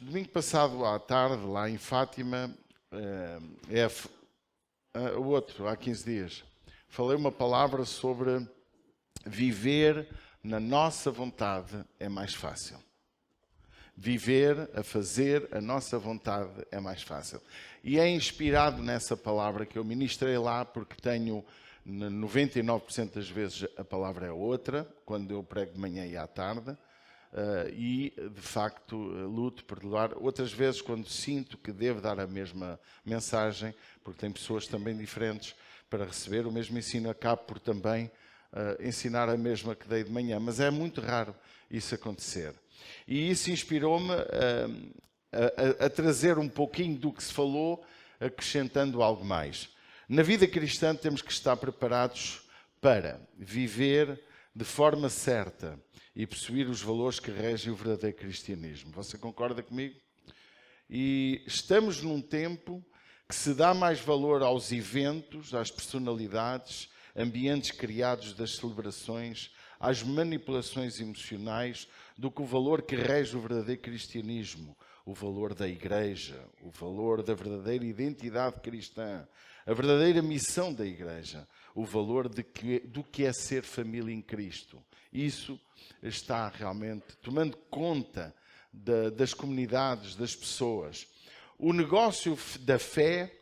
domingo passado à tarde, lá em Fátima, o outro, há 15 dias, falei uma palavra sobre viver na nossa vontade é mais fácil. Viver a fazer a nossa vontade é mais fácil. E é inspirado nessa palavra que eu ministrei lá, porque tenho 99% das vezes a palavra é outra, quando eu prego de manhã e à tarde. E de facto luto por doar. Outras vezes, quando sinto que devo dar a mesma mensagem, porque tem pessoas também diferentes para receber o mesmo ensino, acabo por também ensinar a mesma que dei de manhã, mas é muito raro isso acontecer. E isso inspirou-me a trazer um pouquinho do que se falou, acrescentando algo mais. Na vida cristã temos que estar preparados para viver de forma certa e possuir os valores que regem o verdadeiro cristianismo. Você concorda comigo? E estamos num tempo que se dá mais valor aos eventos, às personalidades, ambientes criados das celebrações, às manipulações emocionais, do que o valor que rege o verdadeiro cristianismo, o valor da igreja, o valor da verdadeira identidade cristã, a verdadeira missão da igreja, o valor do que é ser família em Cristo. Isso está realmente tomando conta das comunidades, das pessoas. O negócio da fé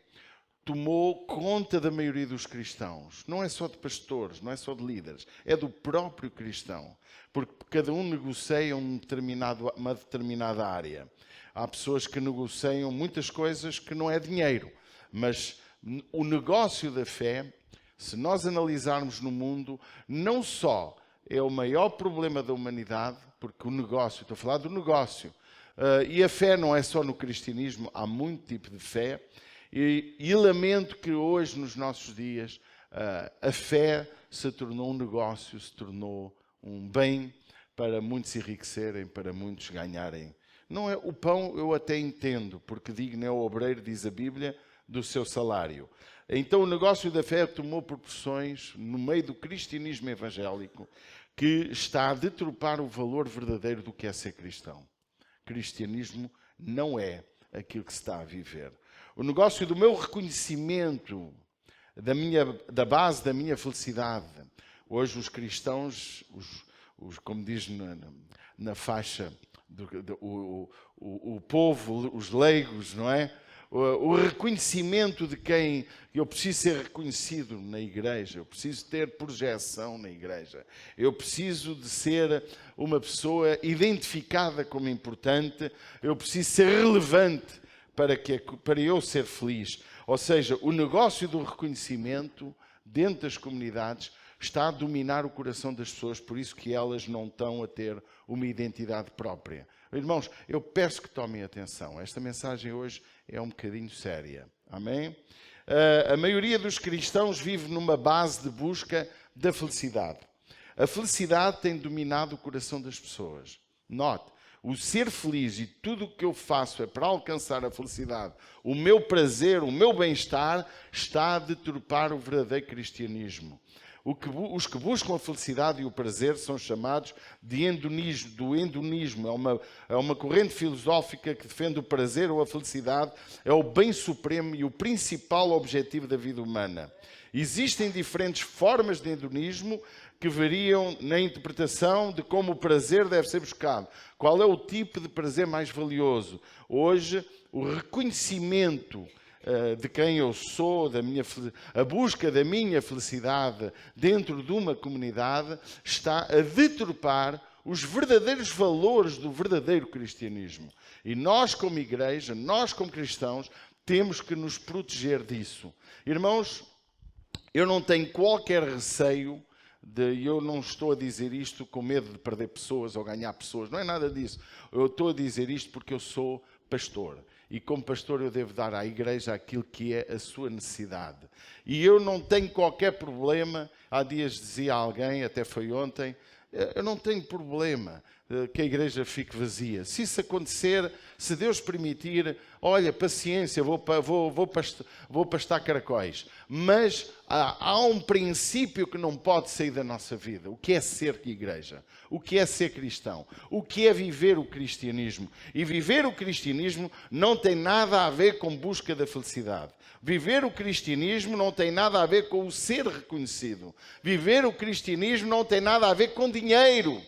tomou conta da maioria dos cristãos. Não é só de pastores, não é só de líderes, é do próprio cristão. Porque cada um negocia uma determinada área. Há pessoas que negociam muitas coisas que não é dinheiro, mas o negócio da fé, se nós analisarmos no mundo, não só é o maior problema da humanidade, porque o negócio, estou a falar do negócio, e a fé não é só no cristianismo, há muito tipo de fé, e lamento que hoje, nos nossos dias, a fé se tornou um negócio, se tornou um bem para muitos enriquecerem, para muitos ganharem. Não é o pão, eu até entendo, porque digno é o obreiro, diz a Bíblia, do seu salário. Então o negócio da fé tomou proporções no meio do cristianismo evangélico que está a deturpar o valor verdadeiro do que é ser cristão. Cristianismo não é aquilo que se está a viver. O negócio do meu reconhecimento, da base da minha felicidade. Hoje os cristãos, como diz na faixa, o povo, os leigos, não é? O reconhecimento de quem eu preciso ser reconhecido na igreja, eu preciso ter projeção na igreja, eu preciso de ser uma pessoa identificada como importante, eu preciso ser relevante para eu ser feliz. Ou seja, o negócio do reconhecimento dentro das comunidades está a dominar o coração das pessoas, por isso que elas não estão a ter uma identidade própria. Irmãos, eu peço que tomem atenção. Esta mensagem hoje é um bocadinho séria. Amém? A maioria dos cristãos vive numa base de busca da felicidade. A felicidade tem dominado o coração das pessoas. Note, o ser feliz e tudo o que eu faço é para alcançar a felicidade. O meu prazer, o meu bem-estar está a deturpar o verdadeiro cristianismo. Os que buscam a felicidade e o prazer são chamados de hedonismo. É uma corrente filosófica que defende o prazer ou a felicidade, é o bem supremo e o principal objetivo da vida humana. Existem diferentes formas de hedonismo que variam na interpretação de como o prazer deve ser buscado. Qual é o tipo de prazer mais valioso? Hoje, o reconhecimento de quem eu sou, a busca da minha felicidade dentro de uma comunidade está a deturpar os verdadeiros valores do verdadeiro cristianismo. E nós, como igreja, nós, como cristãos, temos que nos proteger disso. Irmãos, eu não tenho qualquer receio eu não estou a dizer isto com medo de perder pessoas ou ganhar pessoas, não é nada disso. Eu estou a dizer isto porque eu sou pastor. E como pastor eu devo dar à igreja aquilo que é a sua necessidade. E eu não tenho qualquer problema, há dias dizia alguém, até foi ontem, eu não tenho problema que a igreja fique vazia. Se isso acontecer, se Deus permitir, olha, paciência, vou pastar caracóis. Mas há um princípio que não pode sair da nossa vida. O que é ser igreja? O que é ser cristão? O que é viver o cristianismo? E viver o cristianismo não tem nada a ver com busca da felicidade. Viver o cristianismo não tem nada a ver com o ser reconhecido. Viver o cristianismo não tem nada a ver com dinheiro.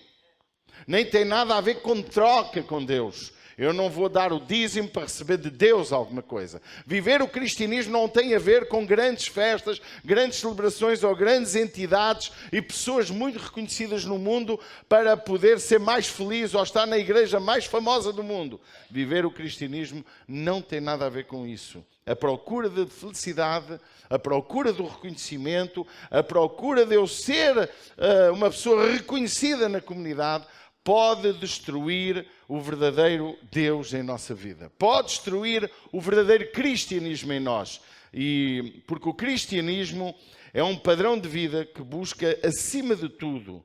Nem tem nada a ver com troca com Deus. Eu não vou dar o dízimo para receber de Deus alguma coisa. Viver o cristianismo não tem a ver com grandes festas, grandes celebrações ou grandes entidades e pessoas muito reconhecidas no mundo para poder ser mais feliz ou estar na igreja mais famosa do mundo. Viver o cristianismo não tem nada a ver com isso. A procura de felicidade, a procura do reconhecimento, a procura de eu ser uma pessoa reconhecida na comunidade, pode destruir o verdadeiro Deus em nossa vida. Pode destruir o verdadeiro cristianismo em nós. Porque o cristianismo é um padrão de vida que busca, acima de tudo,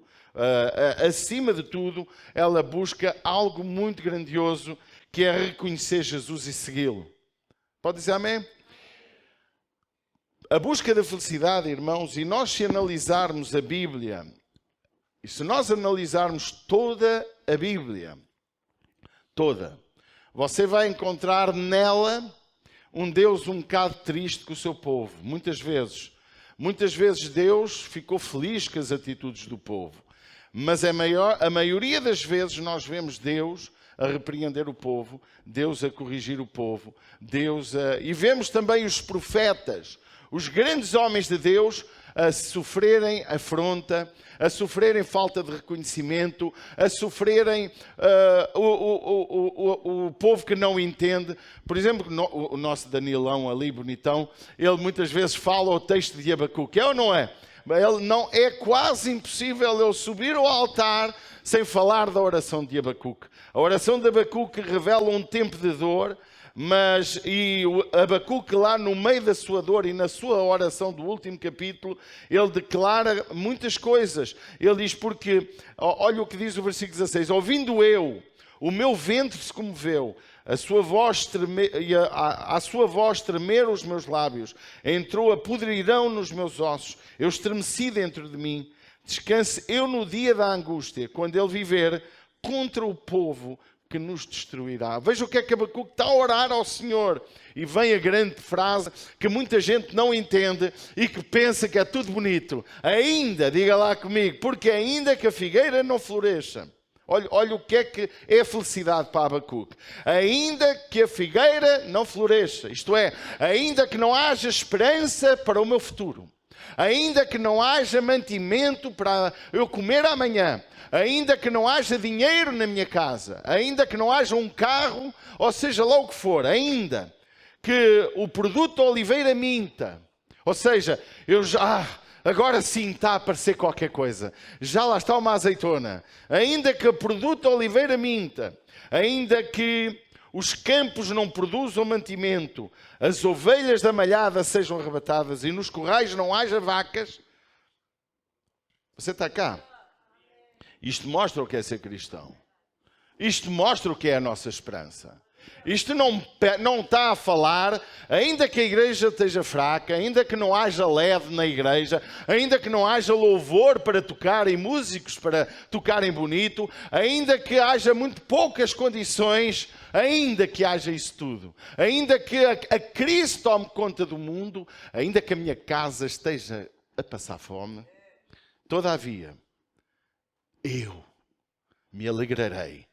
ela busca algo muito grandioso, que é reconhecer Jesus e segui-lo. Pode dizer amém? A busca da felicidade, irmãos, e nós se analisarmos a Bíblia, e se nós analisarmos toda a Bíblia, toda, você vai encontrar nela um Deus um bocado triste com o seu povo. Muitas vezes Deus ficou feliz com as atitudes do povo. Mas a maioria das vezes nós vemos Deus a repreender o povo, Deus a corrigir o povo, e vemos também os profetas, os grandes homens de Deus, a sofrerem afronta, a sofrerem falta de reconhecimento, a sofrerem o povo que não entende. Por exemplo, o nosso Danilão ali, bonitão, ele muitas vezes fala o texto de Abacuque, é ou não é? É quase impossível eu subir ao altar sem falar da oração de Abacuque. A oração de Abacuque revela um tempo de dor, e o Abacuque lá no meio da sua dor e na sua oração do último capítulo, ele declara muitas coisas. Ele diz, porque, olha o que diz o versículo 16, ouvindo eu, o meu ventre se comoveu, à sua voz tremeram os meus lábios, entrou a podridão nos meus ossos, eu estremeci dentro de mim. Descanse eu no dia da angústia, quando ele viver contra o povo que nos destruirá. Veja o que é que Abacuque está a orar ao Senhor. E vem a grande frase que muita gente não entende e que pensa que é tudo bonito. Ainda, diga lá comigo, porque ainda que a figueira não floresça. Olha o que é a felicidade para Abacuque. Ainda que a figueira não floresça, isto é, ainda que não haja esperança para o meu futuro. Ainda que não haja mantimento para eu comer amanhã, ainda que não haja dinheiro na minha casa, ainda que não haja um carro, ou seja lá o que for, ainda que o produto oliveira minta, ou seja, agora sim está a aparecer qualquer coisa, já lá está uma azeitona, ainda que o produto oliveira minta, ainda que os campos não produzam mantimento, as ovelhas da malhada sejam arrebatadas e nos currais não haja vacas. Você está cá? Isto mostra o que é ser cristão. Isto mostra o que é a nossa esperança. Isto não está a falar, ainda que a igreja esteja fraca, ainda que não haja LED na igreja, ainda que não haja louvor para tocar e músicos para tocarem bonito, ainda que haja muito poucas condições, ainda que haja isso tudo, ainda que a crise tome conta do mundo, ainda que a minha casa esteja a passar fome, todavia, eu me alegrarei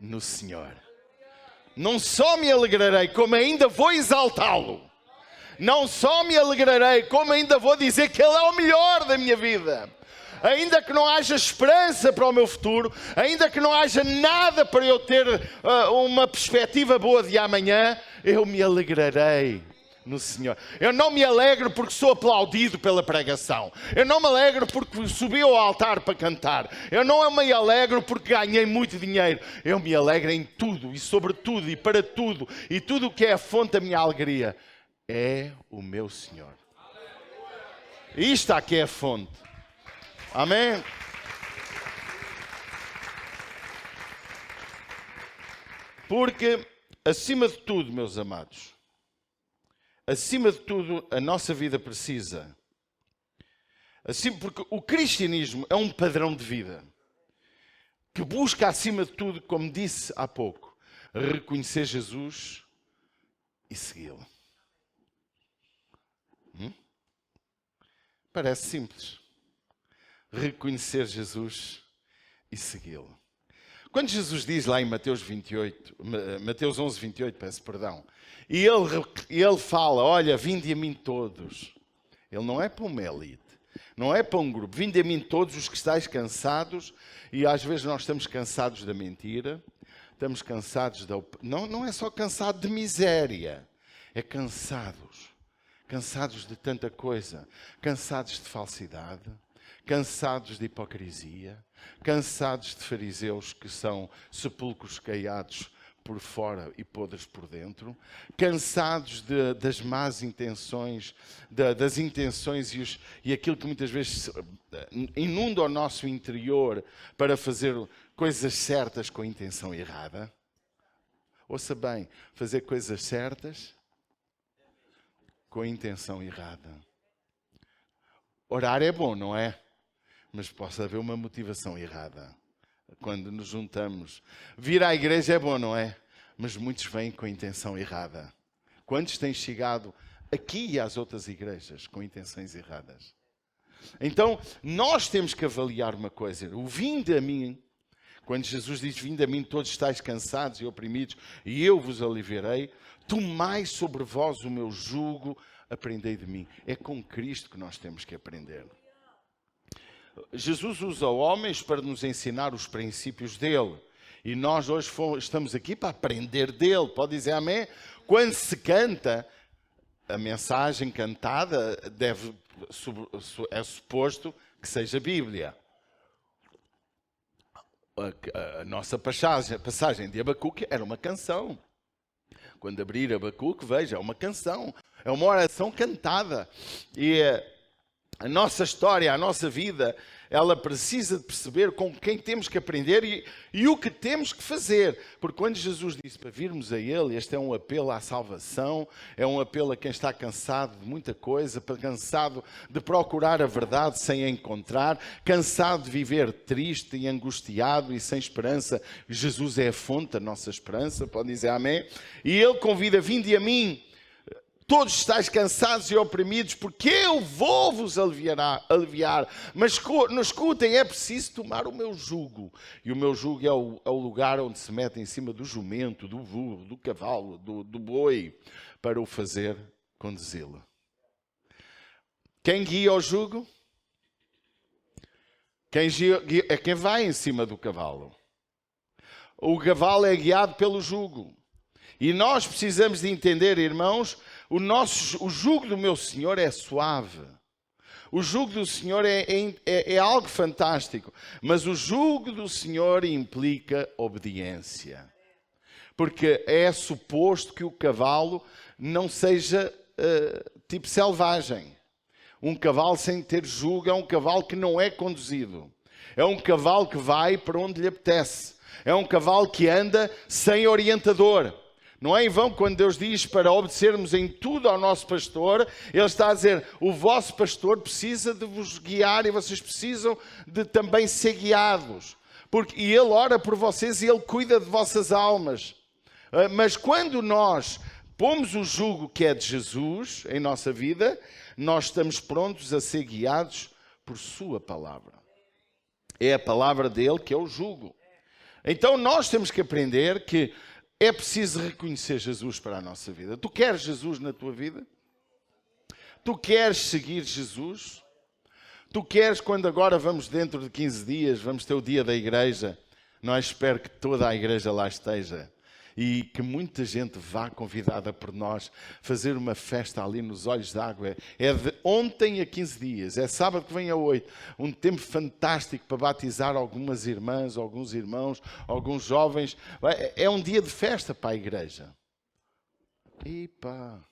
no Senhor. Não só me alegrarei, como ainda vou exaltá-lo. Não só me alegrarei, como ainda vou dizer que Ele é o melhor da minha vida. Ainda que não haja esperança para o meu futuro, ainda que não haja nada para eu ter uma perspectiva boa de amanhã, eu me alegrarei no Senhor. Eu não me alegro porque sou aplaudido pela pregação. Eu não me alegro porque subi ao altar para cantar. Eu não me alegro porque ganhei muito dinheiro. Eu me alegro em tudo e sobre tudo e para tudo. E tudo o que é a fonte da minha alegria é o meu Senhor. Isto aqui é a fonte. Amém? Porque, acima de tudo, meus amados, acima de tudo, a nossa vida precisa. Assim, porque o cristianismo é um padrão de vida que busca, acima de tudo, como disse há pouco, reconhecer Jesus e segui-lo. Parece simples. Reconhecer Jesus e segui-lo. Quando Jesus diz lá em Mateus 11, 28, peço perdão, e ele fala, olha, vinde a mim todos. Ele não é para uma elite, não é para um grupo. Vinde a mim todos os que estáis cansados, e às vezes nós estamos cansados da mentira, estamos cansados da... Não é só cansado de miséria, é cansados de tanta coisa, cansados de falsidade, cansados de hipocrisia, cansados de fariseus que são sepulcros caiados por fora e podres por dentro, cansados das más intenções, das intenções e aquilo que muitas vezes inunda o nosso interior para fazer coisas certas com a intenção errada. Ouça bem, fazer coisas certas com a intenção errada. Orar é bom, não é? Mas pode haver uma motivação errada. Quando nos juntamos. Vir à igreja é bom, não é? Mas muitos vêm com a intenção errada. Quantos têm chegado aqui e às outras igrejas com intenções erradas? Então, nós temos que avaliar uma coisa. O vinde a mim, quando Jesus diz, vinde a mim todos estáis cansados e oprimidos, e eu vos aliviarei, tomai sobre vós o meu jugo, aprendei de mim. É com Cristo que nós temos que aprender. Jesus usa homens para nos ensinar os princípios dele. E nós hoje estamos aqui para aprender dele. Pode dizer amém? Quando se canta, a mensagem cantada é suposto que seja Bíblia. A nossa passagem de Abacuque era uma canção. Quando abrir Abacuque, veja, é uma canção. É uma oração cantada. E a nossa história, a nossa vida, ela precisa de perceber com quem temos que aprender e o que temos que fazer. Porque quando Jesus disse para virmos a Ele, este é um apelo à salvação, é um apelo a quem está cansado de muita coisa, cansado de procurar a verdade sem a encontrar, cansado de viver triste e angustiado e sem esperança. Jesus é a fonte da nossa esperança, pode dizer amém? E Ele convida, vinde a mim, todos estáis cansados e oprimidos, porque eu vou vos aliviar. Mas não escutem, é preciso tomar o meu jugo. E o meu jugo é o lugar onde se mete em cima do jumento, do burro, do cavalo, do boi, para o fazer conduzi-lo. Quem guia o jugo? É quem vai em cima do cavalo. O cavalo é guiado pelo jugo. E nós precisamos de entender, irmãos, o jugo do meu Senhor é suave. O jugo do Senhor é algo fantástico. Mas o jugo do Senhor implica obediência. Porque é suposto que o cavalo não seja tipo selvagem. Um cavalo sem ter jugo é um cavalo que não é conduzido. É um cavalo que vai para onde lhe apetece. É um cavalo que anda sem orientador. Não é em vão quando Deus diz para obedecermos em tudo ao nosso pastor, Ele está a dizer, o vosso pastor precisa de vos guiar e vocês precisam de também ser guiados. E Ele ora por vocês e Ele cuida de vossas almas. Mas quando nós pomos o jugo que é de Jesus em nossa vida, nós estamos prontos a ser guiados por Sua palavra. É a palavra dele que é o jugo. Então nós temos que aprender que é preciso reconhecer Jesus para a nossa vida. Tu queres Jesus na tua vida? Tu queres seguir Jesus? Tu queres, quando agora vamos dentro de 15 dias, vamos ter o dia da igreja, nós espero que toda a igreja lá esteja e que muita gente vá convidada por nós fazer uma festa ali nos Olhos d'Água. É de ontem a 15 dias, é sábado que vem a 8. Um tempo fantástico para batizar algumas irmãs, alguns irmãos, alguns jovens. É um dia de festa para a igreja. Epa.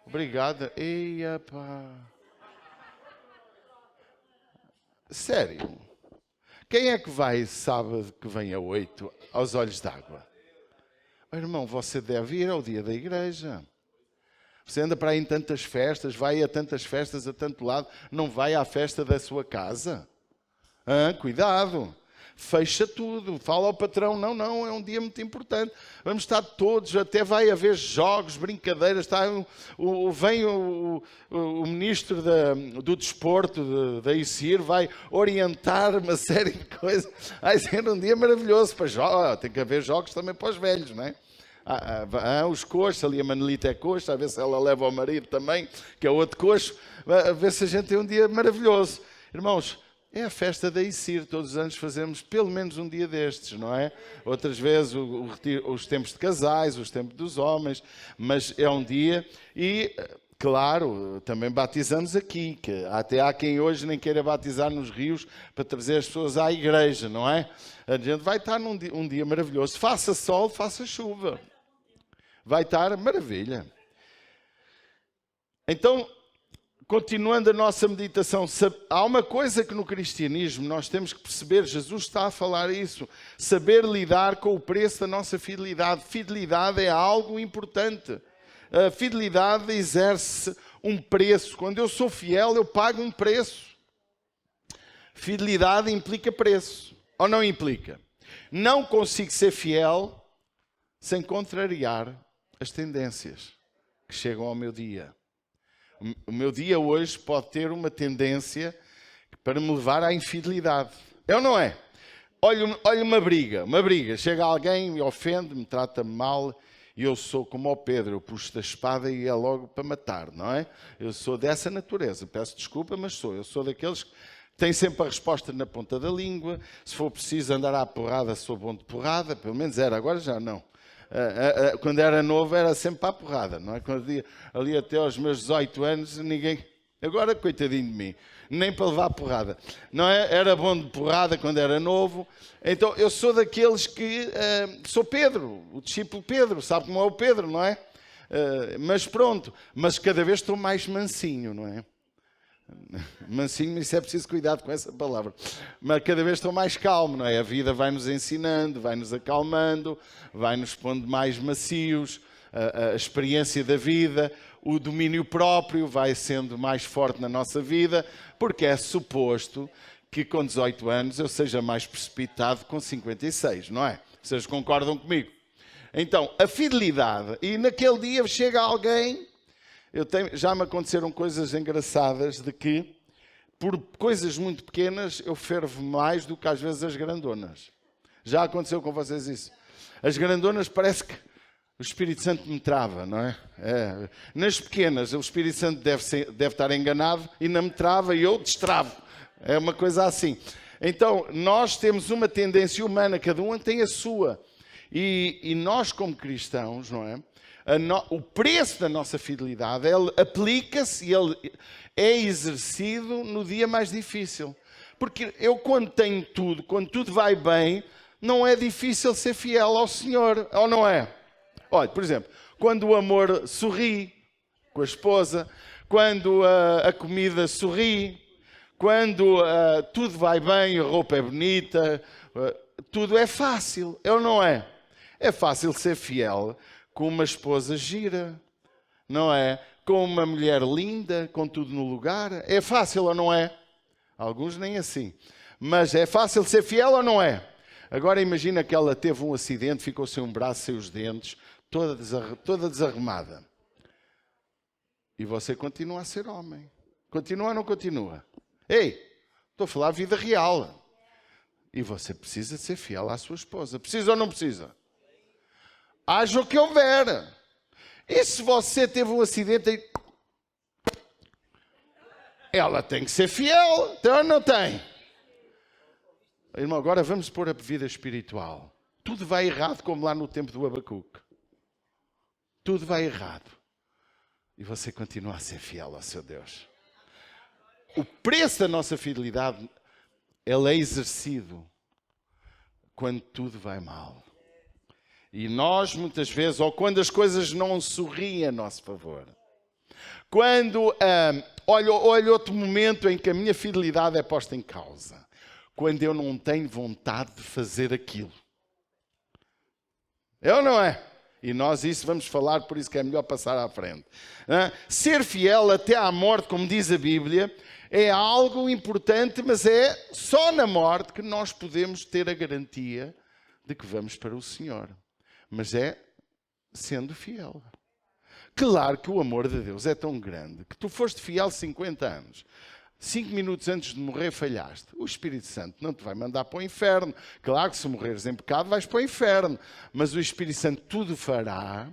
Obrigada. Epa. Sério. Quem é que vai sábado que vem a 8 aos Olhos d'Água? Oh, irmão, você deve ir ao dia da igreja. Você anda para aí em tantas festas, vai a tantas festas a tanto lado, não vai à festa da sua casa? Cuidado, fecha tudo, fala ao patrão, não, é um dia muito importante, vamos estar todos, até vai haver jogos, brincadeiras, vem o ministro do desporto da ICIR, vai orientar uma série de coisas, vai ser um dia maravilhoso, tem que haver jogos também para os velhos, não é? Os coxos, ali a Manelita é coxa, a ver se ela leva o marido também, que é outro coxo, a ver se a gente tem um dia maravilhoso. Irmãos, é a festa da ICIR, todos os anos fazemos pelo menos um dia destes, não é? Outras vezes os tempos de casais, os tempos dos homens, mas é um dia e, claro, também batizamos aqui, que até há quem hoje nem queira batizar nos rios para trazer as pessoas à igreja, não é? A gente vai estar um dia maravilhoso, faça sol, faça chuva, vai estar maravilha. Então, continuando a nossa meditação, há uma coisa que no cristianismo nós temos que perceber, Jesus está a falar isso, saber lidar com o preço da nossa fidelidade. Fidelidade é algo importante. A fidelidade exerce um preço. Quando eu sou fiel, eu pago um preço. Fidelidade implica preço, ou não implica? Não consigo ser fiel sem contrariar as tendências que chegam ao meu dia. O meu dia hoje pode ter uma tendência para me levar à infidelidade. É ou não é? Olha uma briga. Chega alguém, me ofende, me trata-me mal e eu sou como o Pedro. Eu puxo da espada e é logo para matar, não é? Eu sou dessa natureza. Peço desculpa, mas sou. Eu sou daqueles que têm sempre a resposta na ponta da língua. Se for preciso andar à porrada, sou bom de porrada. Pelo menos era, agora já não. Quando era novo era sempre para a porrada, não é? Quando ia ali até aos meus 18 anos, ninguém... Agora, coitadinho de mim, nem para levar a porrada. Não é? Era bom de porrada quando era novo. Então, eu sou daqueles que... sou Pedro, o discípulo Pedro. Sabe como é o Pedro, não é? Mas pronto. Mas cada vez estou mais mansinho, não é? Mansinho, isso é preciso cuidado com essa palavra. Mas cada vez estou mais calmo, não é? A vida vai-nos ensinando, vai-nos acalmando, vai-nos pondo mais macios, a experiência da vida, o domínio próprio vai sendo mais forte na nossa vida, porque é suposto que com 18 anos eu seja mais precipitado com 56, não é? Vocês concordam comigo? Então, a fidelidade, e naquele dia chega alguém... já me aconteceram coisas engraçadas de que, por coisas muito pequenas, eu fervo mais do que às vezes as grandonas. Já aconteceu com vocês isso? As grandonas parece que o Espírito Santo me trava, não é? Nas pequenas, o Espírito Santo deve estar enganado e não me trava e eu destravo. É uma coisa assim. Então, nós temos uma tendência humana, cada um tem a sua. E nós, como cristãos, não é? O preço da nossa fidelidade, ele aplica-se e ele é exercido no dia mais difícil. Porque eu, quando tenho tudo, quando tudo vai bem, não é difícil ser fiel ao Senhor, ou não é? Olha, por exemplo, quando o amor sorri com a esposa, quando a comida sorri, quando tudo vai bem, a roupa é bonita, tudo é fácil, ou não é? É fácil ser fiel com uma esposa gira, não é? Com uma mulher linda, com tudo no lugar. É fácil ou não é? Alguns nem assim. Mas é fácil ser fiel ou não é? Agora imagina que ela teve um acidente, ficou sem um braço, sem os dentes, toda desarrumada. E você continua a ser homem. Continua ou não continua? Ei, estou a falar vida real. E você precisa de ser fiel à sua esposa. Precisa ou não precisa? Haja o que houver. E se você teve um acidente, ela tem que ser fiel. Tem ou não tem? Irmão, agora vamos pôr a vida espiritual. Tudo vai errado como lá no tempo do Abacuque. Tudo vai errado. E você continua a ser fiel ao seu Deus. O preço da nossa fidelidade, ele é exercido quando tudo vai mal. E nós, muitas vezes, ou quando as coisas não sorriem a nosso favor. Quando, olha outro momento em que a minha fidelidade é posta em causa. Quando eu não tenho vontade de fazer aquilo. É ou não é? E nós isso vamos falar, por isso que é melhor passar à frente. Ser fiel até à morte, como diz a Bíblia, é algo importante, mas é só na morte que nós podemos ter a garantia de que vamos para o Senhor. Mas é sendo fiel. Claro que o amor de Deus é tão grande que tu foste fiel 50 anos. 5 minutos antes de morrer falhaste. O Espírito Santo não te vai mandar para o inferno. Claro que se morreres em pecado vais para o inferno. Mas o Espírito Santo tudo fará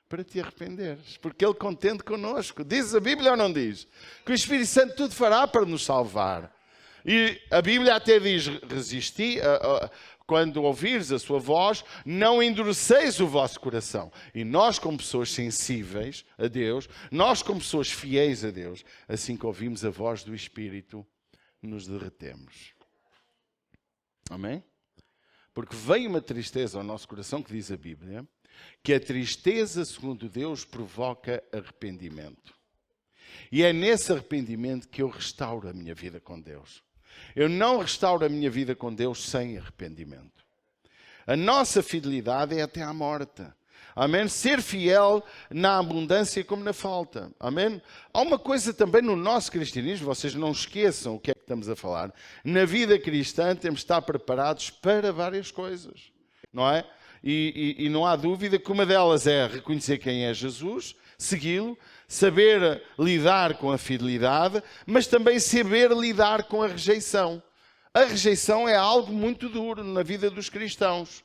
para te arrependeres. Porque Ele contende connosco. Diz a Bíblia ou não diz? Que o Espírito Santo tudo fará para nos salvar. E a Bíblia até diz, resisti, quando ouvires a sua voz, não endureceis o vosso coração. E nós, como pessoas sensíveis a Deus, nós, como pessoas fiéis a Deus, assim que ouvimos a voz do Espírito, nos derretemos. Amém? Porque vem uma tristeza ao nosso coração, que diz a Bíblia, que a tristeza, segundo Deus, provoca arrependimento. E é nesse arrependimento que eu restauro a minha vida com Deus. Eu não restauro a minha vida com Deus sem arrependimento. A nossa fidelidade é até à morte. Amém? Ser fiel na abundância como na falta. Amém? Há uma coisa também no nosso cristianismo, vocês não esqueçam o que é que estamos a falar. Na vida cristã temos de estar preparados para várias coisas. Não é? E não há dúvida que uma delas é reconhecer quem é Jesus, segui-lo, saber lidar com a fidelidade, mas também saber lidar com a rejeição. A rejeição é algo muito duro na vida dos cristãos.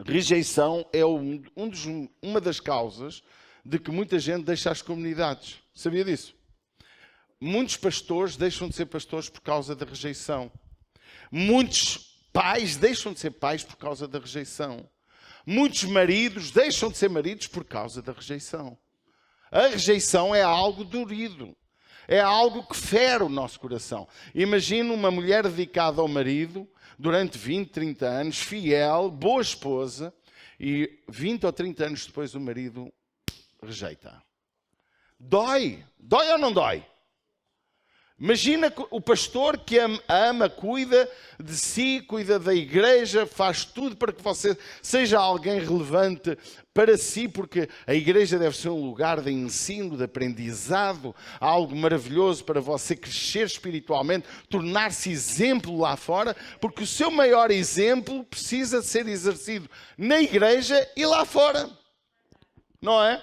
Rejeição é uma das causas de que muita gente deixa as comunidades. Sabia disso? Muitos pastores deixam de ser pastores por causa da rejeição. Muitos pais deixam de ser pais por causa da rejeição. Muitos maridos deixam de ser maridos por causa da rejeição. A rejeição é algo dorido. É algo que fere o nosso coração. Imagina uma mulher dedicada ao marido durante 20, 30 anos, fiel, boa esposa, e 20 ou 30 anos depois o marido rejeita. Dói. Dói ou não dói? Imagina o pastor que ama, cuida de si, cuida da igreja, faz tudo para que você seja alguém relevante para si, porque a igreja deve ser um lugar de ensino, de aprendizado, algo maravilhoso para você crescer espiritualmente, tornar-se exemplo lá fora, porque o seu maior exemplo precisa ser exercido na igreja e lá fora. Não é?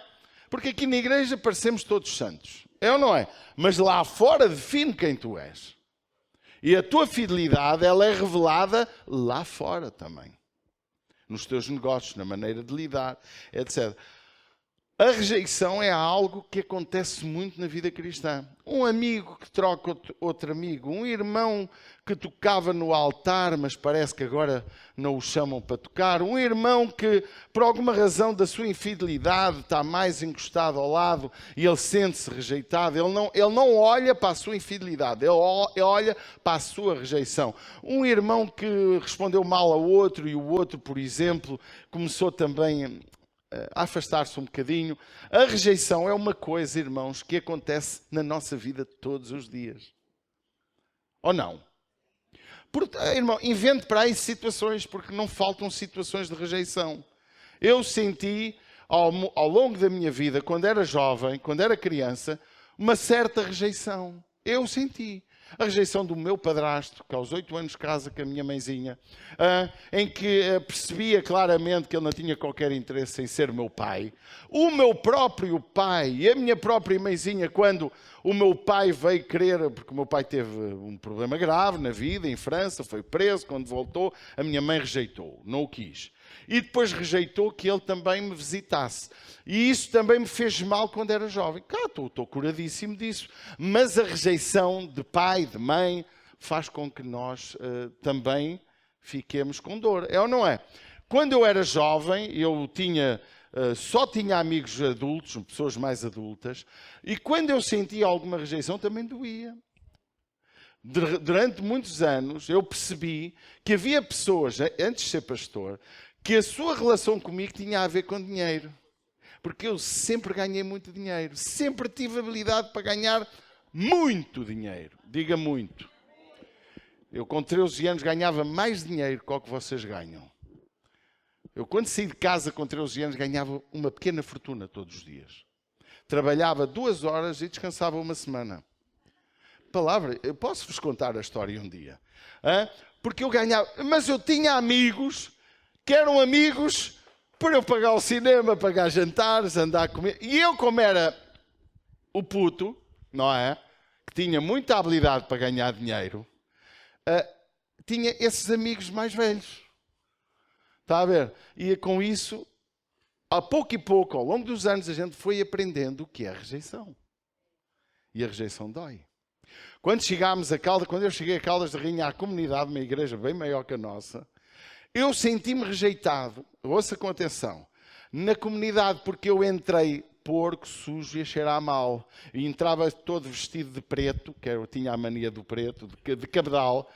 Porque aqui na igreja parecemos todos santos. É ou não é? Mas lá fora define quem tu és. E a tua fidelidade, ela é revelada lá fora também. Nos teus negócios, na maneira de lidar, etc. A rejeição é algo que acontece muito na vida cristã. Um amigo que troca outro amigo. Um irmão que tocava no altar, mas parece que agora não o chamam para tocar. Um irmão que, por alguma razão da sua infidelidade, está mais encostado ao lado e ele sente-se rejeitado. Ele não olha para a sua infidelidade, ele olha para a sua rejeição. Um irmão que respondeu mal ao outro e o outro, por exemplo, começou também a afastar-se um bocadinho. A rejeição é uma coisa, irmãos, que acontece na nossa vida todos os dias. Ou não? Irmão, invente para aí situações, porque não faltam situações de rejeição. Eu senti, ao longo da minha vida, quando era jovem, quando era criança, uma certa rejeição. Eu senti. A rejeição do meu padrasto, que aos 8 anos casa com a minha mãezinha, em que percebia claramente que ele não tinha qualquer interesse em ser meu pai. O meu próprio pai e a minha própria mãezinha, quando o meu pai veio querer, porque o meu pai teve um problema grave na vida, em França, foi preso, quando voltou, a minha mãe rejeitou, não o quis. E depois rejeitou que ele também me visitasse. E isso também me fez mal quando era jovem. Estou curadíssimo disso. Mas a rejeição de pai, de mãe, faz com que nós também fiquemos com dor. É ou não é? Quando eu era jovem, eu só tinha amigos adultos, pessoas mais adultas, e quando eu sentia alguma rejeição também doía. Durante muitos anos eu percebi que havia pessoas, antes de ser pastor, que a sua relação comigo tinha a ver com dinheiro. Porque eu sempre ganhei muito dinheiro. Sempre tive habilidade para ganhar muito dinheiro. Diga muito. Eu com 13 anos ganhava mais dinheiro que o que vocês ganham. Eu, quando saí de casa com 13 anos, ganhava uma pequena fortuna todos os dias. Trabalhava 2 horas e descansava uma semana. Palavra, eu posso-vos contar a história um dia. Porque eu ganhava... Mas eu tinha amigos que eram amigos para eu pagar o cinema, pagar jantares, andar a comer. E eu, como era o puto, não é? Que tinha muita habilidade para ganhar dinheiro, tinha esses amigos mais velhos. Está a ver? E com isso, a pouco e pouco, ao longo dos anos, a gente foi aprendendo o que é a rejeição. E a rejeição dói. Quando chegámos a Caldas, quando eu cheguei a Caldas de Rainha, à comunidade, uma igreja bem maior que a nossa, eu senti-me rejeitado, ouça com atenção, na comunidade, porque eu entrei porco, sujo e a cheirar mal. E entrava todo vestido de preto, que eu tinha a mania do preto, de cabedal,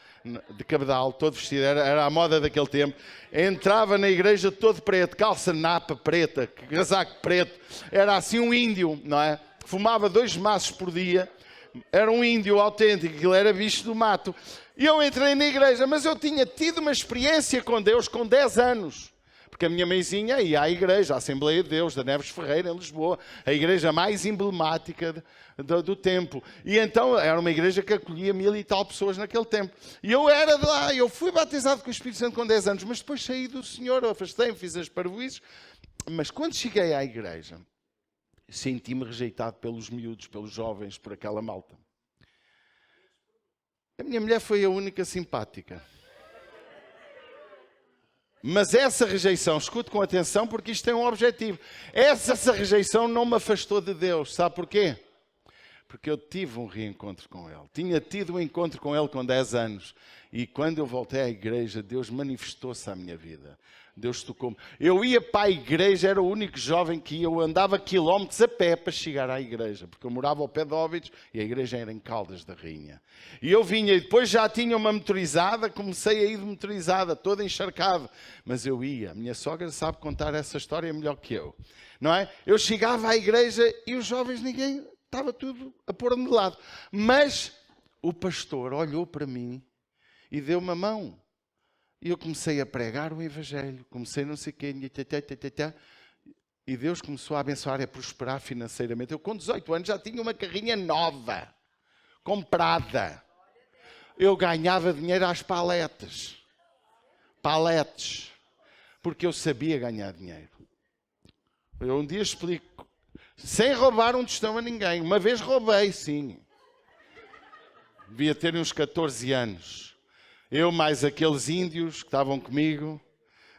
todo vestido, era a moda daquele tempo. Entrava na igreja todo preto, calça napa preta, casaco preto. Era assim um índio, não é? Fumava 2 maços por dia. Era um índio autêntico, aquilo era bicho do mato. E eu entrei na igreja, mas eu tinha tido uma experiência com Deus com 10 anos. Porque a minha mãezinha ia à igreja, à Assembleia de Deus, da Neves Ferreira, em Lisboa, a igreja mais emblemática do tempo. E então era uma igreja que acolhia 1000 e tal pessoas naquele tempo. E eu era de lá, eu fui batizado com o Espírito Santo com 10 anos, mas depois saí do Senhor, afastei-me, fiz as parvoíces. Mas quando cheguei à igreja, senti-me rejeitado pelos miúdos, pelos jovens, por aquela malta. A minha mulher foi a única simpática. Mas essa rejeição, escute com atenção porque isto tem um objetivo. Essa rejeição não me afastou de Deus. Sabe porquê? Porque eu tive um reencontro com Ele. Tinha tido um encontro com Ele com 10 anos. E quando eu voltei à igreja, Deus manifestou-se à minha vida. Deus tocou-me. Eu ia para a igreja, era o único jovem que ia. Eu andava quilómetros a pé para chegar à igreja. Porque eu morava ao pé de Óbidos e a igreja era em Caldas da Rainha. E eu vinha e depois já tinha uma motorizada, comecei a ir de motorizada, toda encharcada. Mas eu ia. A minha sogra sabe contar essa história melhor que eu. Não é? Eu chegava à igreja e os jovens, ninguém... Estava tudo a pôr-me de lado. Mas o pastor olhou para mim e deu-me a mão. E eu comecei a pregar o Evangelho. Comecei não sei o quê. E Deus começou a abençoar e a prosperar financeiramente. Eu com 18 anos já tinha uma carrinha nova. Comprada. Eu ganhava dinheiro às paletes. Paletes. Porque eu sabia ganhar dinheiro. Eu um dia explico. Sem roubar um tostão a ninguém. Uma vez roubei, sim. Devia ter uns 14 anos. Eu mais aqueles índios que estavam comigo,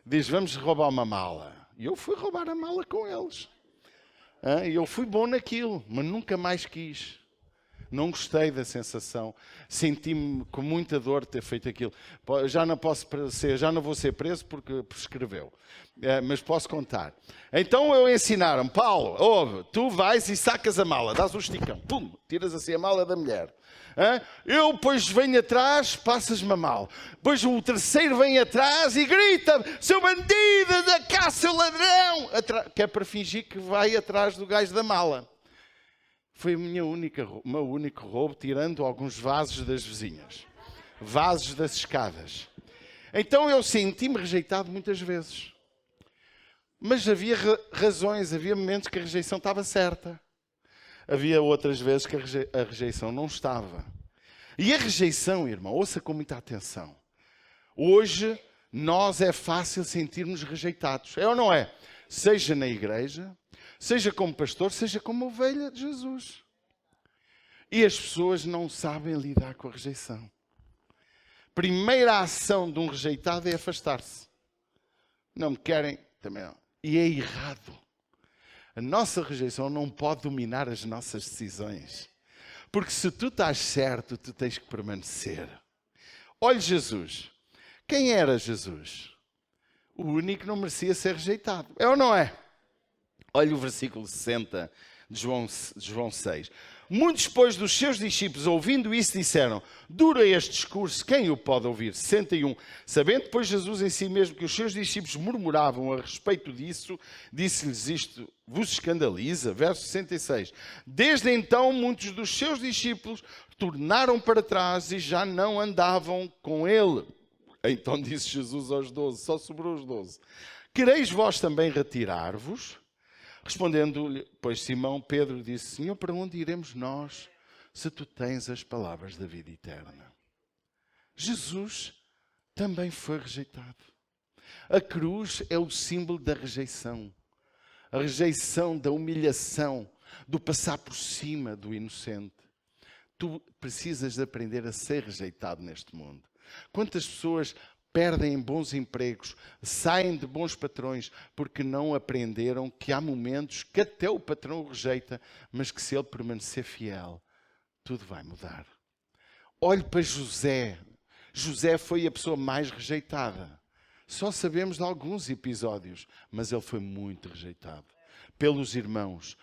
diz, vamos roubar uma mala. E eu fui roubar a mala com eles. E eu fui bom naquilo, mas nunca mais quis. Não gostei da sensação. Senti-me com muita dor de ter feito aquilo. Já não vou ser preso porque prescreveu. Mas posso contar. Então eu ensinaram, Paulo, ouve, tu vais e sacas a mala, dás um esticão, pum, tiras assim a mala da mulher. Eu depois venho atrás, passas-me a mala. Depois o terceiro vem atrás e grita, seu bandido, da cá, seu ladrão. Que é para fingir que vai atrás do gajo da mala. Foi o meu único roubo, tirando alguns vasos das vizinhas. Vasos das escadas. Então eu senti-me rejeitado muitas vezes. Mas havia razões, havia momentos que a rejeição estava certa. Havia outras vezes que a rejeição não estava. E a rejeição, irmão, ouça com muita atenção. Hoje, nós é fácil sentirmos rejeitados. É ou não é? Seja na igreja, seja como pastor, seja como ovelha de Jesus. E as pessoas não sabem lidar com a rejeição. Primeira ação de um rejeitado é afastar-se. Não me querem, também não. E é errado. A nossa rejeição não pode dominar as nossas decisões. Porque se tu estás certo, tu tens que permanecer. Olhe Jesus. Quem era Jesus? O único que não merecia ser rejeitado. É ou não é? Olha o versículo 60 de João 6. Muitos, depois dos seus discípulos, ouvindo isso, disseram, dura este discurso, quem o pode ouvir? 61. Sabendo, pois, Jesus em si mesmo que os seus discípulos murmuravam a respeito disso, disse-lhes isto, vos escandaliza? Verso 66. Desde então, muitos dos seus discípulos tornaram para trás e já não andavam com ele. Então disse Jesus aos 12, só sobrou os 12. quereis vós também retirar-vos? Respondendo-lhe, pois Simão Pedro disse, Senhor, para onde iremos nós, se tu tens as palavras da vida eterna? Jesus também foi rejeitado. A cruz é o símbolo da rejeição. A rejeição da humilhação, do passar por cima do inocente. Tu precisas de aprender a ser rejeitado neste mundo. Quantas pessoas perdem bons empregos, saem de bons patrões, porque não aprenderam que há momentos que até o patrão o rejeita, mas que se ele permanecer fiel, tudo vai mudar. Olhe para José. José foi a pessoa mais rejeitada. Só sabemos de alguns episódios, mas ele foi muito rejeitado. Pelos irmãos,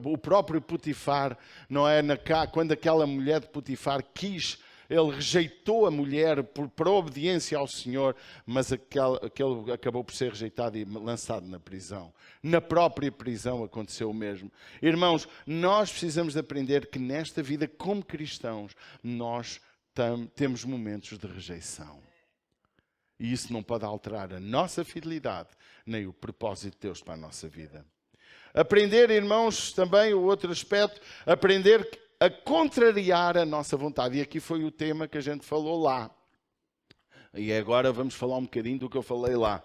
o próprio Potifar, não é? Quando aquela mulher de Potifar ele rejeitou a mulher por obediência ao Senhor, mas aquele acabou por ser rejeitado e lançado na prisão. Na própria prisão aconteceu o mesmo. Irmãos, nós precisamos de aprender que nesta vida, como cristãos, nós temos momentos de rejeição. E isso não pode alterar a nossa fidelidade, nem o propósito de Deus para a nossa vida. Aprender, irmãos, também o outro aspecto, aprender a contrariar a nossa vontade. E aqui foi o tema que a gente falou lá. E agora vamos falar um bocadinho do que eu falei lá.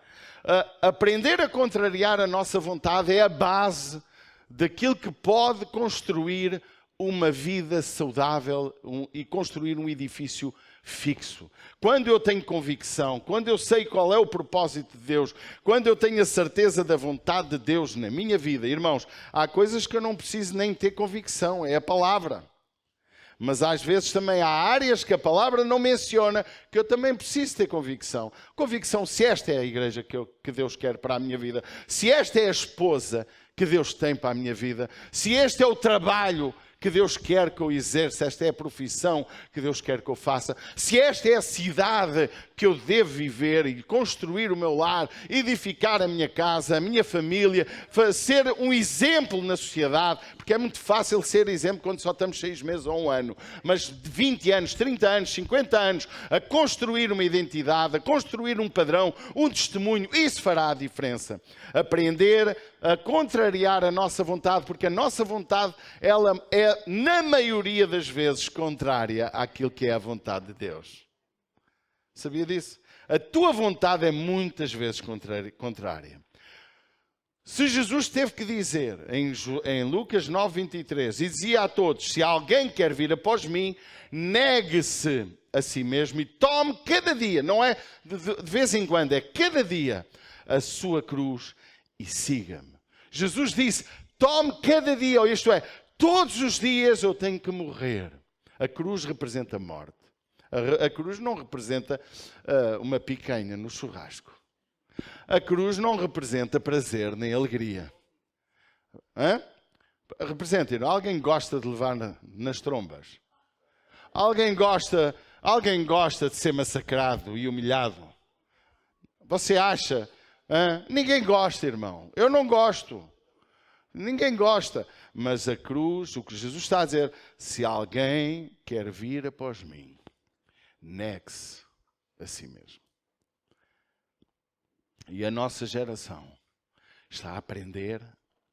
Aprender a contrariar a nossa vontade é a base daquilo que pode construir uma vida saudável e construir um edifício fixo. Quando eu tenho convicção, quando eu sei qual é o propósito de Deus, quando eu tenho a certeza da vontade de Deus na minha vida, irmãos, há coisas que eu não preciso nem ter convicção, é a palavra. Mas às vezes também há áreas que a palavra não menciona, que eu também preciso ter convicção. Convicção se esta é a igreja que Deus quer para a minha vida, se esta é a esposa que Deus tem para a minha vida, se este é o trabalho que Deus quer que eu exerça, esta é a profissão que Deus quer que eu faça, se esta é a cidade que eu devo viver e construir o meu lar, edificar a minha casa, a minha família, ser um exemplo na sociedade, porque é muito fácil ser exemplo quando só estamos 6 meses ou 1 ano, mas de 20 anos, 30 anos, 50 anos, a construir uma identidade, a construir um padrão, um testemunho, isso fará a diferença. Aprender a contrariar a nossa vontade, porque a nossa vontade, ela é, na maioria das vezes, contrária àquilo que é a vontade de Deus. Sabia disso? A tua vontade é muitas vezes contrária. Se Jesus teve que dizer, em Lucas 9:23, e dizia a todos, se alguém quer vir após mim, negue-se a si mesmo e tome cada dia, não é de vez em quando, é cada dia, a sua cruz e siga-me. Jesus disse, tome cada dia, ou isto é, todos os dias eu tenho que morrer. A cruz representa a morte. A cruz não representa uma picanha no churrasco. A cruz não representa prazer nem alegria. Representa, alguém gosta de levar nas trombas? Alguém gosta de ser massacrado e humilhado? Você acha? Ninguém gosta, irmão. Eu não gosto. Ninguém gosta. Mas a cruz, o que Jesus está a dizer, se alguém quer vir após mim, negue-se a si mesmo. E a nossa geração está a aprender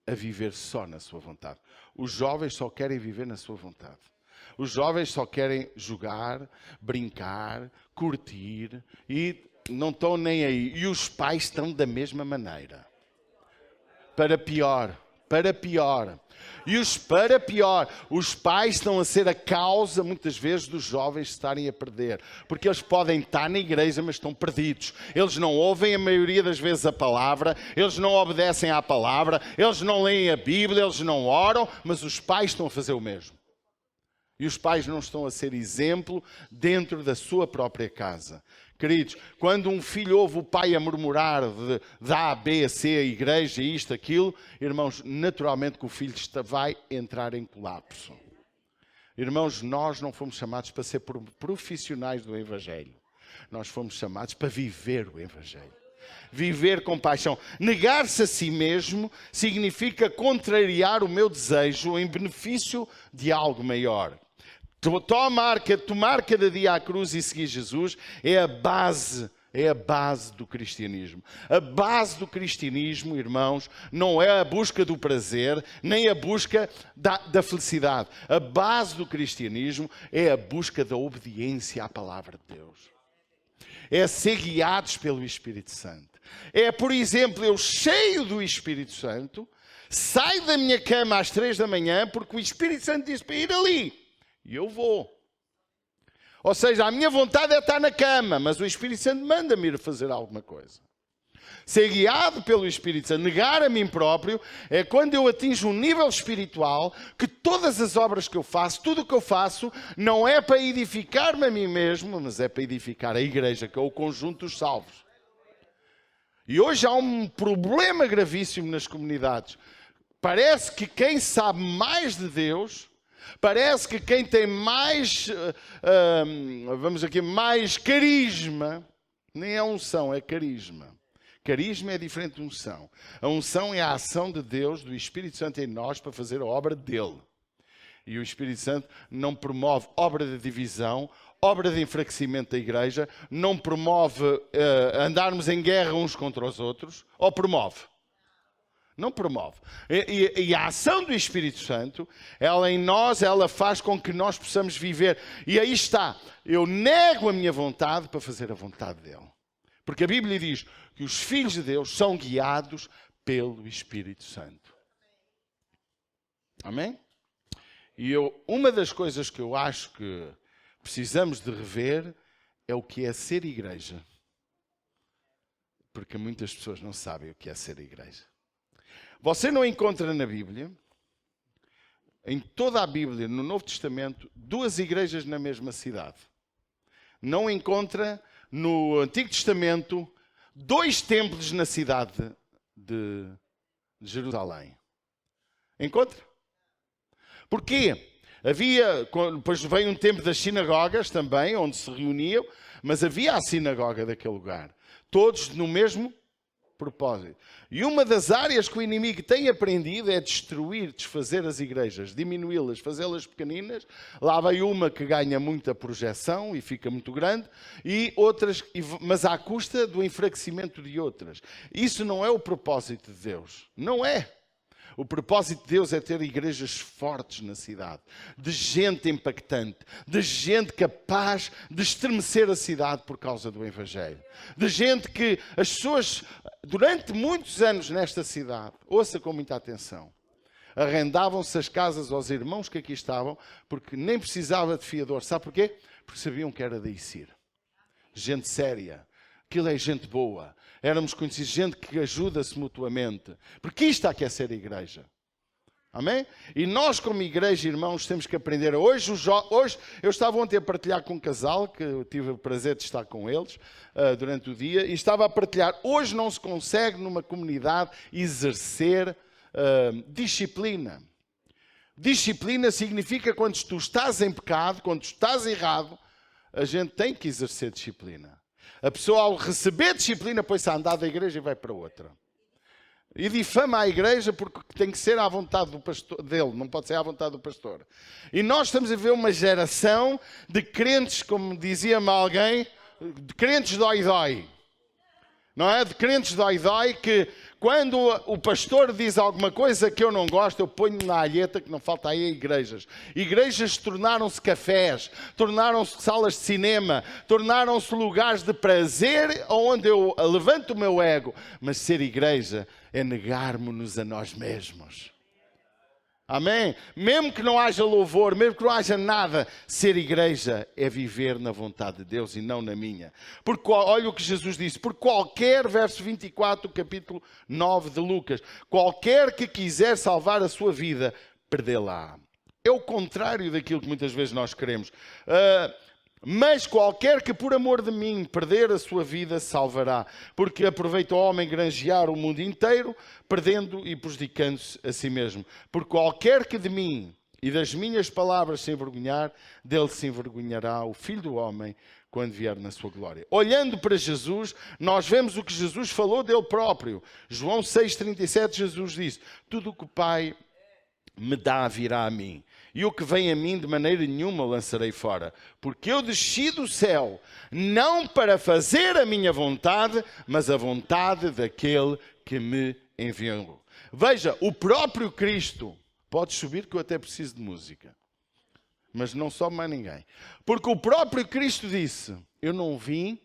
a viver só na sua vontade. Os jovens só querem viver na sua vontade. Os jovens só querem jogar, brincar, curtir e não estão nem aí. E os pais estão da mesma maneira. Para pior. E os pais estão a ser a causa, muitas vezes, dos jovens estarem a perder. Porque eles podem estar na igreja, mas estão perdidos. Eles não ouvem a maioria das vezes a palavra, eles não obedecem à palavra, eles não leem a Bíblia, eles não oram, mas os pais estão a fazer o mesmo. E os pais não estão a ser exemplo dentro da sua própria casa. Queridos, quando um filho ouve o pai a murmurar de A, B, C, a igreja, isto, aquilo, irmãos, naturalmente que o filho vai entrar em colapso. Irmãos, nós não fomos chamados para ser profissionais do Evangelho. Nós fomos chamados para viver o Evangelho. Viver com paixão. Negar-se a si mesmo significa contrariar o meu desejo em benefício de algo maior. Tomar cada dia a cruz e seguir Jesus é a base é a base do cristianismo. A base do cristianismo, irmãos, não é a busca do prazer, nem a busca da felicidade. A base do cristianismo é a busca da obediência à palavra de Deus. É ser guiados pelo Espírito Santo. É, por exemplo, eu cheio do Espírito Santo, saio da minha cama às 3 da manhã porque o Espírito Santo disse para ir ali. E eu vou. Ou seja, a minha vontade é estar na cama, mas o Espírito Santo manda-me ir fazer alguma coisa. Ser guiado pelo Espírito Santo, negar a mim próprio, é quando eu atinjo um nível espiritual que todas as obras que eu faço, tudo o que eu faço, não é para edificar-me a mim mesmo, mas é para edificar a igreja, que é o conjunto dos salvos. E hoje há um problema gravíssimo nas comunidades. Parece que quem sabe mais de Deus, parece que quem tem mais, mais carisma, nem é unção, é carisma. Carisma é diferente de unção. A unção é a ação de Deus, do Espírito Santo em nós, para fazer a obra dele. E o Espírito Santo não promove obra de divisão, obra de enfraquecimento da igreja, não promove andarmos em guerra uns contra os outros, ou promove? Não promove. E a ação do Espírito Santo, ela em nós, ela faz com que nós possamos viver. E aí está, eu nego a minha vontade para fazer a vontade dele. Porque a Bíblia diz que os filhos de Deus são guiados pelo Espírito Santo. Amém? E uma das coisas que eu acho que precisamos de rever é o que é ser igreja. Porque muitas pessoas não sabem o que é ser igreja. Você não encontra na Bíblia, em toda a Bíblia, no Novo Testamento, 2 igrejas na mesma cidade. Não encontra no Antigo Testamento 2 templos na cidade de Jerusalém. Encontra? Porquê? Depois veio um tempo das sinagogas também, onde se reuniam, mas havia a sinagoga daquele lugar. Todos no mesmo propósito. E uma das áreas que o inimigo tem aprendido é destruir, desfazer as igrejas, diminuí-las, fazê-las pequeninas. Lá vai uma que ganha muita projeção e fica muito grande, e outras, mas à custa do enfraquecimento de outras. Isso não é o propósito de Deus. Não é. O propósito de Deus é ter igrejas fortes na cidade, de gente impactante, de gente capaz de estremecer a cidade por causa do Evangelho. De gente que as pessoas, durante muitos anos nesta cidade, ouça com muita atenção, arrendavam-se as casas aos irmãos que aqui estavam, porque nem precisava de fiador. Sabe porquê? Porque sabiam que era de Icir. Gente séria. Aquilo é gente boa. Éramos conhecidos, gente que ajuda-se mutuamente. Porque isto é que é ser igreja. Amém? E nós, como igreja, irmãos, temos que aprender. Hoje eu estava ontem a partilhar com um casal, que eu tive o prazer de estar com eles durante o dia, e estava a partilhar. Hoje não se consegue, numa comunidade, exercer disciplina. Disciplina significa quando tu estás em pecado, quando tu estás errado, a gente tem que exercer disciplina. A pessoa, ao receber disciplina, põe-se a andar da igreja e vai para outra. E difama a igreja porque tem que ser à vontade do pastor, dele, não pode ser à vontade do pastor. E nós estamos a ver uma geração de crentes, como dizia-me alguém, de crentes dói-dói. Não é? De crentes dói-dói que quando o pastor diz alguma coisa que eu não gosto, eu ponho na alheta, que não falta aí igrejas. Igrejas tornaram-se cafés, tornaram-se salas de cinema, tornaram-se lugares de prazer onde eu levanto o meu ego. Mas ser igreja é negarmos-nos a nós mesmos. Amém? Mesmo que não haja louvor, mesmo que não haja nada, ser igreja é viver na vontade de Deus e não na minha. Porque olha o que Jesus disse, por qualquer, verso 24, capítulo 9 de Lucas, qualquer que quiser salvar a sua vida, perdê-la. É o contrário daquilo que muitas vezes nós queremos. Mas qualquer que por amor de mim perder a sua vida, salvará. Porque aproveita o homem granjear o mundo inteiro, perdendo e prejudicando-se a si mesmo. Porque qualquer que de mim e das minhas palavras se envergonhar, dele se envergonhará o Filho do Homem quando vier na sua glória. Olhando para Jesus, nós vemos o que Jesus falou dele próprio. João 6,37, Jesus disse, tudo o que o Pai me dá virá a mim. e o que vem a mim de maneira nenhuma o lançarei fora. Porque eu desci do céu, não para fazer a minha vontade, mas a vontade daquele que me enviou. Veja, o próprio Cristo, pode subir que eu até preciso de música, mas não sobe mais ninguém. Porque o próprio Cristo disse, eu não vim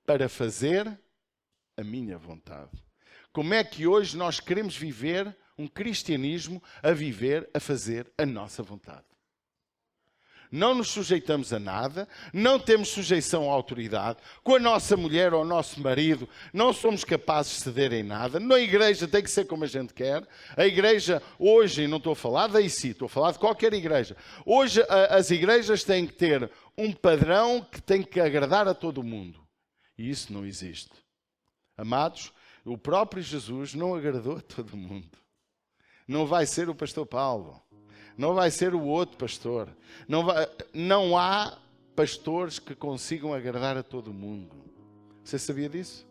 para fazer a minha vontade. Como é que hoje nós queremos viver um cristianismo a viver, a fazer a nossa vontade? Não nos sujeitamos a nada, não temos sujeição à autoridade. Com a nossa mulher ou o nosso marido, não somos capazes de ceder em nada. Na igreja tem que ser como a gente quer. A igreja, hoje, não estou a falar da IC, estou a falar de qualquer igreja. Hoje, as igrejas têm que ter um padrão que tem que agradar a todo o mundo. E isso não existe. Amados, o próprio Jesus não agradou a todo o mundo. Não vai ser o pastor Paulo. Não vai ser o outro pastor. Não há pastores que consigam agradar a todo o mundo. Você sabia disso?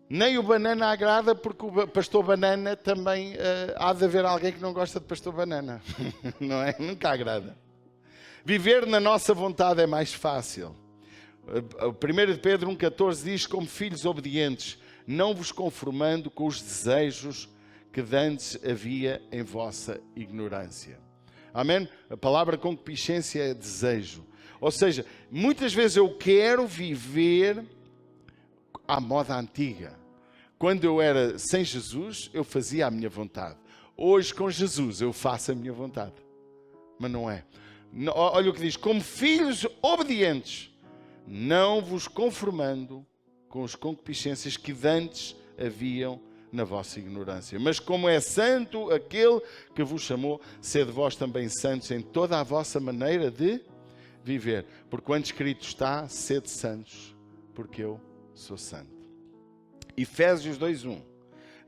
Nem o Banana agrada, porque o pastor Banana também há de haver alguém que não gosta de pastor Banana. Não é? Nunca agrada. Viver na nossa vontade é mais fácil. 1 Pedro 1,14 diz, como filhos obedientes, não vos conformando com os desejos que dantes havia em vossa ignorância. Amém? A palavra concupiscência é desejo. Ou seja, muitas vezes eu quero viver à moda antiga. Quando eu era sem Jesus, eu fazia a minha vontade. Hoje, com Jesus, eu faço a minha vontade. Mas não é. Olha o que diz, como filhos obedientes, não vos conformando com as concupiscências que dantes haviam na vossa ignorância. Mas como é santo aquele que vos chamou, sede vós também santos em toda a vossa maneira de viver. Porquanto escrito está, sede santos, porque eu sou santo. Efésios 2:1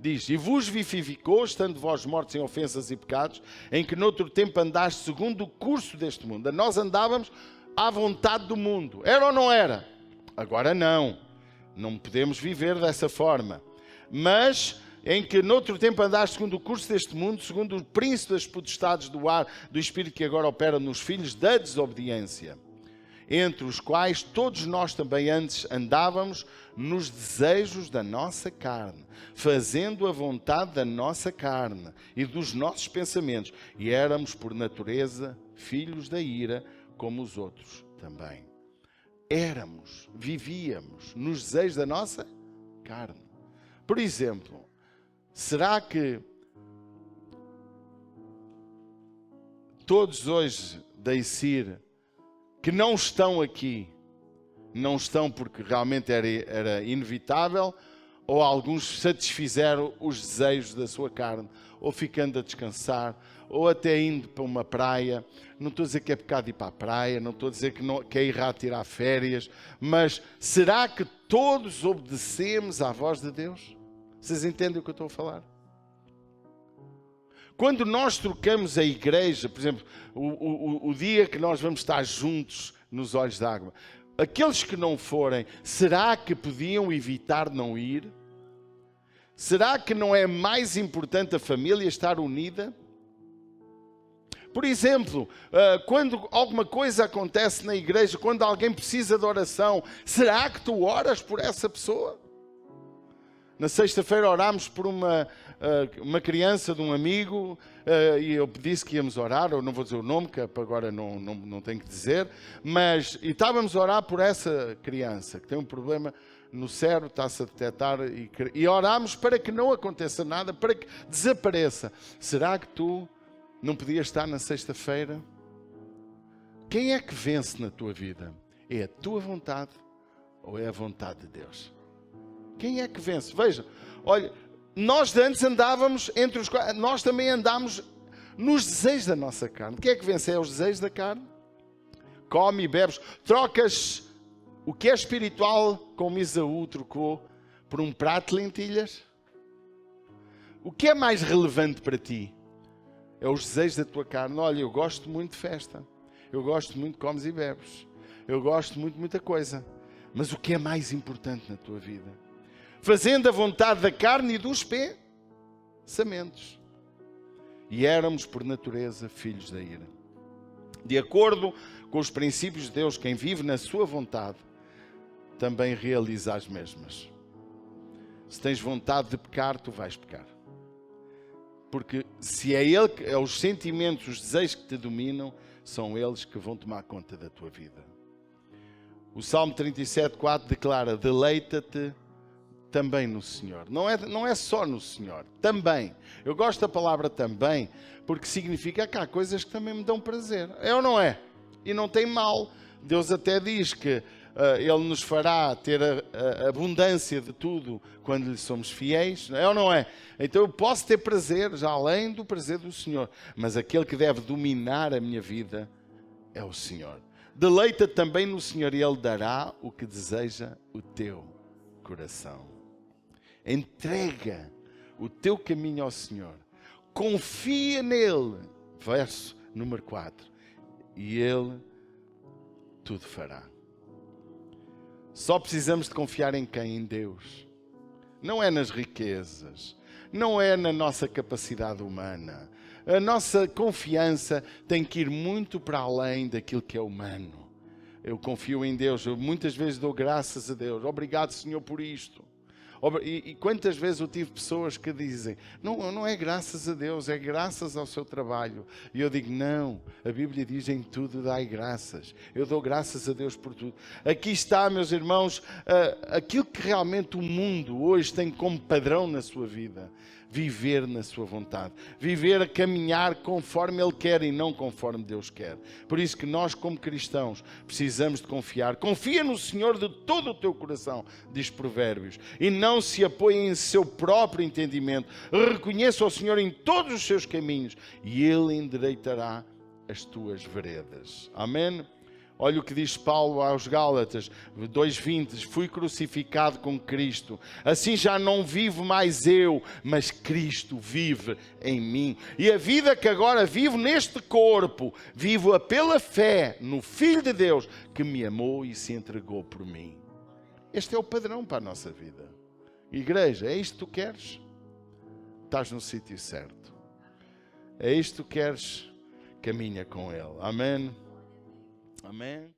diz, e vos vivificou, estando vós mortos em ofensas e pecados, em que noutro tempo andaste segundo o curso deste mundo. Nós andávamos à vontade do mundo. Era ou não era? Agora não. Não podemos viver dessa forma. Mas em que noutro tempo andaste segundo o curso deste mundo, segundo o príncipe das potestades do ar, do espírito que agora opera nos filhos da desobediência, entre os quais todos nós também antes andávamos nos desejos da nossa carne, fazendo a vontade da nossa carne e dos nossos pensamentos, e éramos por natureza filhos da ira, como os outros também. Éramos, vivíamos nos desejos da nossa carne. Por exemplo, será que todos hoje da ICIR que não estão aqui, não estão porque realmente era inevitável, ou alguns satisfizeram os desejos da sua carne, ou ficando a descansar, ou até indo para uma praia? Não estou a dizer que é pecado ir para a praia, não estou a dizer que é errado tirar férias, mas será que todos obedecemos à voz de Deus? Vocês entendem o que eu estou a falar? Quando nós trocamos a igreja, por exemplo, o dia que nós vamos estar juntos nos olhos d'água, aqueles que não forem, será que podiam evitar não ir? Será que não é mais importante a família estar unida? Por exemplo, quando alguma coisa acontece na igreja, quando alguém precisa de oração, será que tu oras por essa pessoa? Na sexta-feira orámos por uma criança de um amigo e eu disse que íamos orar, eu não vou dizer o nome, que agora não tenho que dizer, mas estávamos a orar por essa criança que tem um problema no cérebro, está-se a detectar, e orámos para que não aconteça nada, para que desapareça. Será que tu não podias estar na sexta-feira? Quem é que vence na tua vida? É a tua vontade ou é a vontade de Deus? Quem é que vence? Veja, olha, nós antes andávamos entre os quais, nós também andamos nos desejos da nossa carne. Quem é que vence? É os desejos da carne? Come e bebes, trocas o que é espiritual, como Isaú trocou, por um prato de lentilhas? O que é mais relevante para ti? É os desejos da tua carne. Olha, eu gosto muito de festa, eu gosto muito de comes e bebes, eu gosto muito de muita coisa, mas o que é mais importante na tua vida? Fazendo a vontade da carne e dos pensamentos. e éramos, por natureza, filhos da ira. De acordo com os princípios de Deus, quem vive na sua vontade, também realiza as mesmas. Se tens vontade de pecar, tu vais pecar. Porque se é ele, é os sentimentos, os desejos que te dominam, são eles que vão tomar conta da tua vida. O Salmo 37:4 declara: deleita-te também no Senhor. Não é só no Senhor, também. Eu gosto da palavra também, porque significa que há coisas que também me dão prazer. É ou não é? E não tem mal. Deus até diz que Ele nos fará ter a abundância de tudo quando lhe somos fiéis. É ou não é? Então eu posso ter prazer, já além do prazer do Senhor. Mas aquele que deve dominar a minha vida é o Senhor. Deleita-te também no Senhor e Ele dará o que deseja o teu coração. Entrega o teu caminho ao Senhor. Confia nele. Verso número 4. E Ele tudo fará. Só precisamos de confiar em quem? Em Deus. Não é nas riquezas. Não é na nossa capacidade humana. A nossa confiança tem que ir muito para além daquilo que é humano. Eu confio em Deus. Eu muitas vezes dou graças a Deus. Obrigado, Senhor, por isto. E quantas vezes eu tive pessoas que dizem: não é graças a Deus, é graças ao seu trabalho. E eu digo: não, a Bíblia diz: em tudo dai graças. Eu dou graças a Deus por tudo. Aqui está, meus irmãos, aquilo que realmente o mundo hoje tem como padrão na sua vida. Viver na sua vontade. Viver a caminhar conforme Ele quer e não conforme Deus quer. Por isso que nós, como cristãos, precisamos de confiar. Confia no Senhor de todo o teu coração, diz Provérbios. E não se apoie em seu próprio entendimento. Reconheça o Senhor em todos os seus caminhos e Ele endireitará as tuas veredas. Amém? Olha o que diz Paulo aos Gálatas 2:20. Fui crucificado com Cristo. Assim já não vivo mais eu, mas Cristo vive em mim. E a vida que agora vivo neste corpo, vivo-a pela fé no Filho de Deus, que me amou e se entregou por mim. Este é o padrão para a nossa vida. Igreja, é isto que tu queres? Estás no sítio certo. É isto que tu queres? Caminha com Ele. Amém? Amém.